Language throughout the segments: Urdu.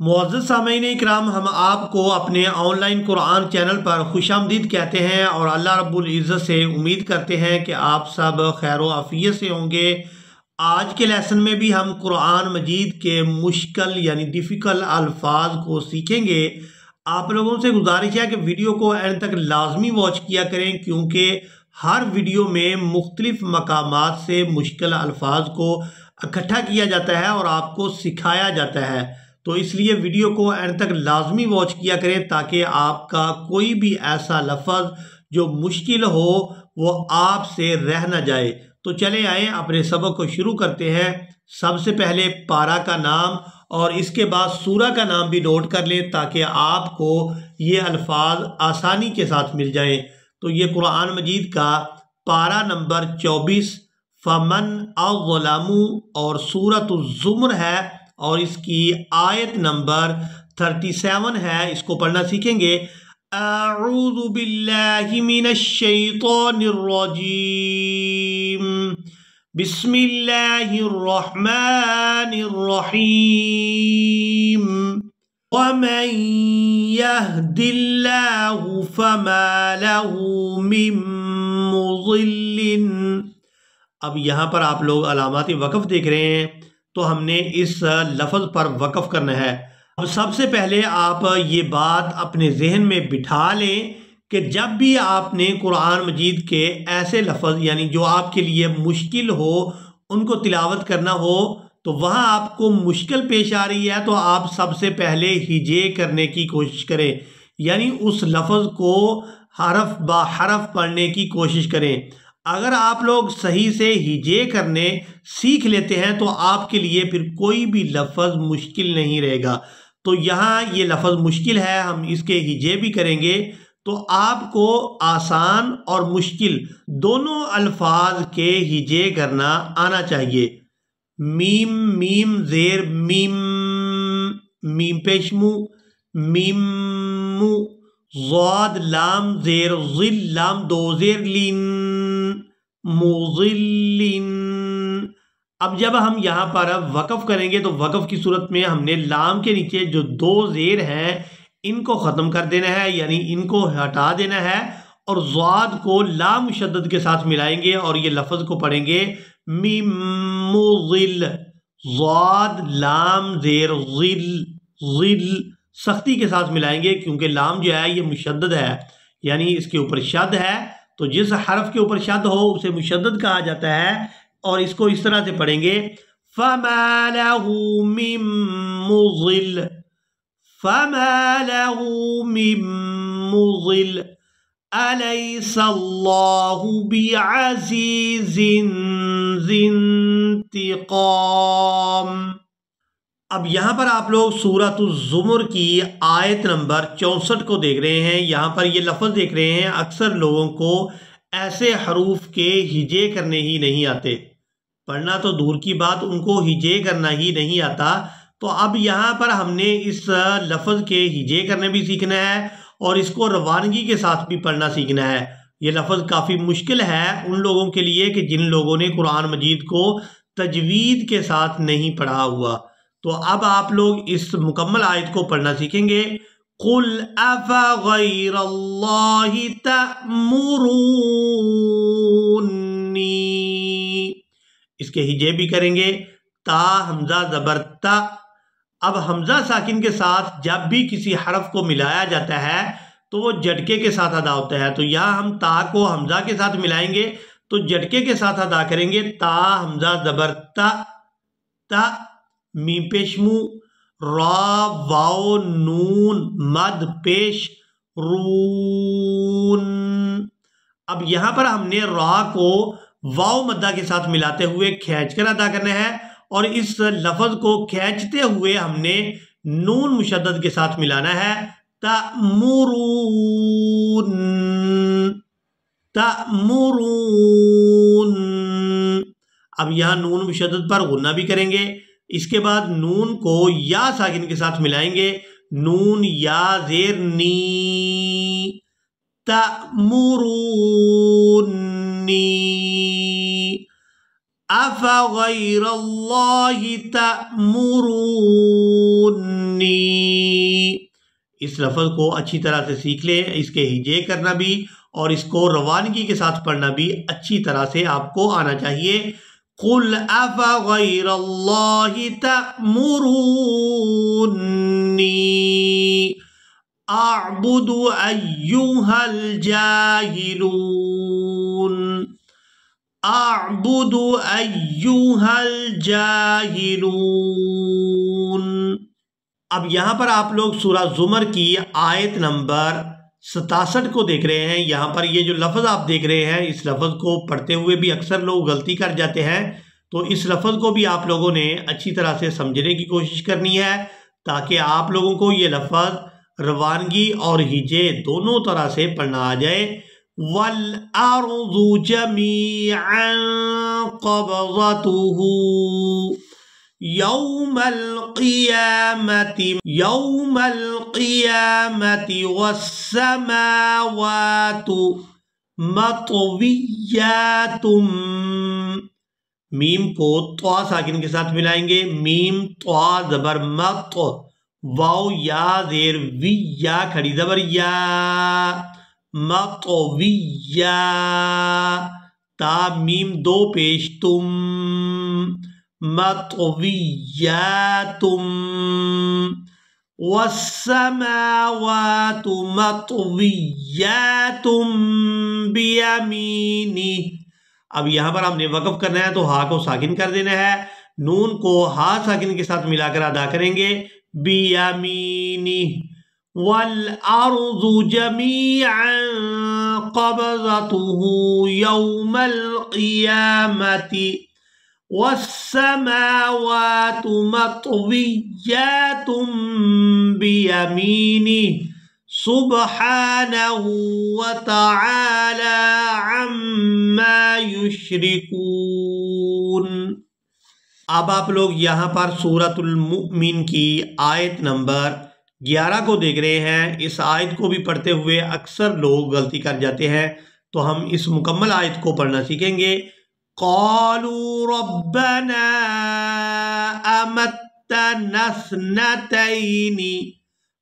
معزز سامعین اکرام، ہم آپ کو اپنے آن لائن قرآن چینل پر خوش آمدید کہتے ہیں اور اللہ رب العزت سے امید کرتے ہیں کہ آپ سب خیر و عافیت سے ہوں گے۔ آج کے لیسن میں بھی ہم قرآن مجید کے مشکل یعنی ڈیفیکل الفاظ کو سیکھیں گے۔ آپ لوگوں سے گزارش ہے کہ ویڈیو کو اینڈ تک لازمی واچ کیا کریں، کیونکہ ہر ویڈیو میں مختلف مقامات سے مشکل الفاظ کو اکٹھا کیا جاتا ہے اور آپ کو سکھایا جاتا ہے۔ تو اس لیے ویڈیو کو اینڈ تک لازمی واچ کیا کریں تاکہ آپ کا کوئی بھی ایسا لفظ جو مشکل ہو وہ آپ سے رہ نہ جائے۔ تو چلے آئیں اپنے سبق کو شروع کرتے ہیں۔ سب سے پہلے پارہ کا نام اور اس کے بعد سورہ کا نام بھی نوٹ کر لیں تاکہ آپ کو یہ الفاظ آسانی کے ساتھ مل جائیں۔ تو یہ قرآن مجید کا پارہ نمبر 24 فمن اظلم اور سورۃ الزمر ہے اور اس کی آیت نمبر 37 ہے۔ اس کو پڑھنا سیکھیں گے۔ اعوذ باللہ من الشیطان الرجیم، بسم اللہ الرحمن الرحیم، ومن يهد الله فما له من مضل۔ اب یہاں پر آپ لوگ علامات وقف دیکھ رہے ہیں، تو ہم نے اس لفظ پر وقف کرنا ہے۔ اب سب سے پہلے آپ یہ بات اپنے ذہن میں بٹھا لیں کہ جب بھی آپ نے قرآن مجید کے ایسے لفظ یعنی جو آپ کے لیے مشکل ہو ان کو تلاوت کرنا ہو تو وہاں آپ کو مشکل پیش آ رہی ہے تو آپ سب سے پہلے ہجے کرنے کی کوشش کریں، یعنی اس لفظ کو حرف با حرف پڑھنے کی کوشش کریں۔ اگر آپ لوگ صحیح سے ہجے کرنے سیکھ لیتے ہیں تو آپ کے لیے پھر کوئی بھی لفظ مشکل نہیں رہے گا۔ تو یہاں یہ لفظ مشکل ہے، ہم اس کے ہجے بھی کریں گے، تو آپ کو آسان اور مشکل دونوں الفاظ کے ہجے کرنا آنا چاہیے۔ میم میم زیر میم، میم پیش مو، میم مو، ضاد لام زیر ظل، لام دو زیر لین، مضلین۔ اب جب ہم یہاں پر وقف کریں گے تو وقف کی صورت میں ہم نے لام کے نیچے جو دو زیر ہیں ان کو ختم کر دینا ہے، یعنی ان کو ہٹا دینا ہے، اور ضاد کو لام مشدد کے ساتھ ملائیں گے اور یہ لفظ کو پڑھیں گے میم مضل، ضاد لام زیر ظل، ظل سختی کے ساتھ ملائیں گے کیونکہ لام جو ہے یہ مشدد ہے، یعنی اس کے اوپر شد ہے، تو جس حرف کے اوپر شد ہو اسے مشدد کہا جاتا ہے، اور اس کو اس طرح سے پڑھیں گے فَمَا لَهُ مِن مُضِلٍ، فَمَا لَهُ مِن مُضِلٍ، أَلَيْسَ اللَّهُ بِعَزِيزٍ ذِي انتقام۔ اب یہاں پر آپ لوگ سورۃ الزمر کی آیت نمبر 64 کو دیکھ رہے ہیں۔ یہاں پر یہ لفظ دیکھ رہے ہیں، اکثر لوگوں کو ایسے حروف کے ہجے کرنے ہی نہیں آتے، پڑھنا تو دور کی بات ان کو ہجے کرنا ہی نہیں آتا۔ تو اب یہاں پر ہم نے اس لفظ کے ہجے کرنے بھی سیکھنا ہے اور اس کو روانگی کے ساتھ بھی پڑھنا سیکھنا ہے۔ یہ لفظ کافی مشکل ہے ان لوگوں کے لیے کہ جن لوگوں نے قرآن مجید کو تجوید کے ساتھ نہیں پڑھا ہوا۔ تو اب آپ لوگ اس مکمل آیت کو پڑھنا سیکھیں گے۔ قُلْ أَفَغَيْرَ اللَّهِ تَأْمُرُونِّي، اس کے ہجے بھی کریں گے۔ تا حمزہ زبر تا، اب حمزہ ساکن کے ساتھ جب بھی کسی حرف کو ملایا جاتا ہے تو وہ جھٹکے کے ساتھ ادا ہوتا ہے، تو یہاں ہم تا کو حمزہ کے ساتھ ملائیں گے تو جھٹکے کے ساتھ ادا کریں گے۔ تا حمزہ زبر تا، تا میم پیش مو، را واو نون مد پیش رون۔ اب یہاں پر ہم نے را کو واو مدہ کے ساتھ ملاتے ہوئے کھینچ کر ادا کرنا ہے، اور اس لفظ کو کھینچتے ہوئے ہم نے نون مشدد کے ساتھ ملانا ہے۔ تَأْمُرُونَ، تَأْمُرُونَ۔ اب یہاں نون مشدد پر غنہ بھی کریں گے، اس کے بعد نون کو یا ساکن کے ساتھ ملائیں گے، نون یا زیر نی، تأمرونی، افغیر اللہ تأمرونی۔ اس لفظ کو اچھی طرح سے سیکھ لیں، اس کے ہجے کرنا بھی اور اس کو روانگی کے ساتھ پڑھنا بھی اچھی طرح سے آپ کو آنا چاہیے۔ قُلْ أَفَغَيْرَ اللَّهِ تَأْمُرُونِّي أَعْبُدُ أَيُّهَا الْجَاهِلُونَ أَعْبُدُ أَيُّهَا الْجَاهِلُونَ۔ اب یہاں پر آپ لوگ سورہ زمر کی آیت نمبر 67 کو دیکھ رہے ہیں۔ یہاں پر یہ جو لفظ آپ دیکھ رہے ہیں، اس لفظ کو پڑھتے ہوئے بھی اکثر لوگ غلطی کر جاتے ہیں، تو اس لفظ کو بھی آپ لوگوں نے اچھی طرح سے سمجھنے کی کوشش کرنی ہے تاکہ آپ لوگوں کو یہ لفظ روانگی اور ہجے دونوں طرح سے پڑھنا آ جائے۔ وَالْأَرْضُ جَمِيعًا قَبْضَتُهُ يَوْمَ الْقِيَامَةِ وَالسَّمَاوَاتُ مَطْوِيَّاتٌ، میم کو طوا ساکن کے ساتھ ملائیں گے، میم طوا زبر مط، واو یا زیر وی یا کھڑی زبر یا، مطویہ، تا میم دو پیش تم، مطویاتم، والسماوات مطویاتم بیمینہ۔ اب یہاں پر ہم نے وقف کرنا ہے تو ہا کو ساکن کر دینا ہے، نون کو ہا ساکن کے ساتھ ملا کر ادا کریں گے، بیمینہ۔ وَالْأَرْضُ جَمِيعًا قَبْضَتُهُ يَوْمَ الْقِيَامَةِ وَالسَّمَاوَاتُ مَطْوِيَّاتٌ بِيَمِينِهِ سُبْحَانَهُ وَتَعَالَى عَمَّا يُشْرِكُونَ۔ اب آپ لوگ یہاں پر سورۃ المؤمن کی آیت نمبر 11 کو دیکھ رہے ہیں۔ اس آیت کو بھی پڑھتے ہوئے اکثر لوگ غلطی کر جاتے ہیں، تو ہم اس مکمل آیت کو پڑھنا سیکھیں گے۔ قَالُوا رَبَّنَا أَمَتَّنَا اثْنَتَيْنِ،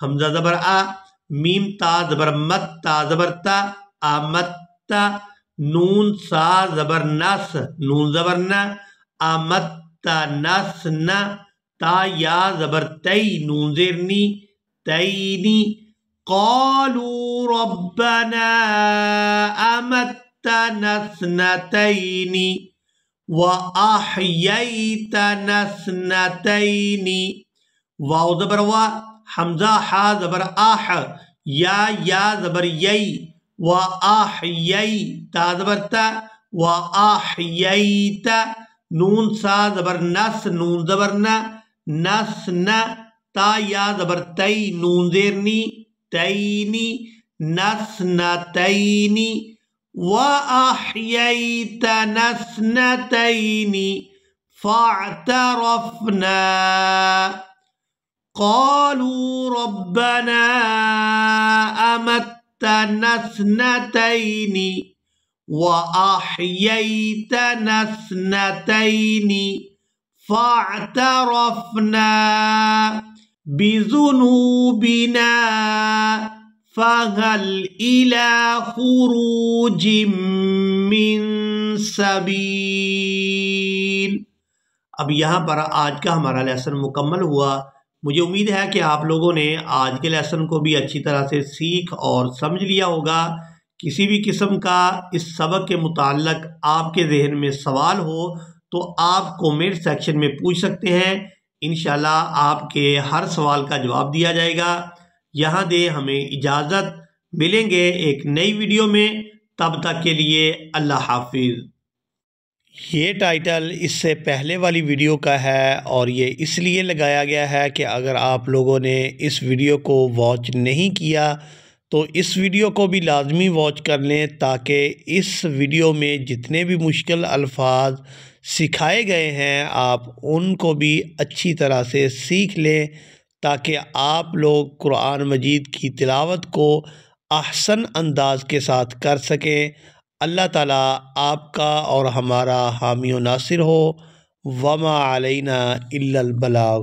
حمزہ زبر آ، میم تا زبر مت، تا زبر تا، آمت، نون سا زبر نس، نون زبر نا، آمت نس نا، تا یا زبر تی، نون زیر نی، تینی۔ قالوا ربنا أمتنا اثنتين وأحييتنا اثنتين، واو زبر وا، حمزہ ہا زبر آح، یا زبر یی، وآحیی، تا زبر تا، وآحییت، نون سا زبر نس، نون زبر نا، نس نا، تا یا زبر تی، نون زیر نی، تینی، نس نتینی، وَأَحْيَيْتَ نَثْنَتَيْنِ فَاعْتَرَفْنَا قَالُوا رَبَّنَا أَمَتَّنَا اثْنَتَيْنِ وَأَحْيَيْتَنَا اثْنَتَيْنِ فَاعْتَرَفْنَا بِذُنُوبِنَا فَهَلْ إِلَى خُرُوجٍ مِّن سَبِيلٍ۔ اب یہاں پر آج کا ہمارا لیسن مکمل ہوا۔ مجھے امید ہے کہ آپ لوگوں نے آج کے لیسن کو بھی اچھی طرح سے سیکھ اور سمجھ لیا ہوگا۔ کسی بھی قسم کا اس سبق کے متعلق آپ کے ذہن میں سوال ہو تو آپ کومنٹ سیکشن میں پوچھ سکتے ہیں، انشاءاللہ آپ کے ہر سوال کا جواب دیا جائے گا۔ یہاں دے ہمیں اجازت، ملیں گے ایک نئی ویڈیو میں، تب تک کے لیے اللہ حافظ۔ یہ ٹائٹل اس سے پہلے والی ویڈیو کا ہے اور یہ اس لیے لگایا گیا ہے کہ اگر آپ لوگوں نے اس ویڈیو کو واچ نہیں کیا تو اس ویڈیو کو بھی لازمی واچ کر لیں تاکہ اس ویڈیو میں جتنے بھی مشکل الفاظ سکھائے گئے ہیں آپ ان کو بھی اچھی طرح سے سیکھ لیں تاکہ آپ لوگ قرآن مجید کی تلاوت کو احسن انداز کے ساتھ کر سکیں۔ اللہ تعالیٰ آپ کا اور ہمارا حامی و ناصر ہو۔ وما علینا الا البلاغ۔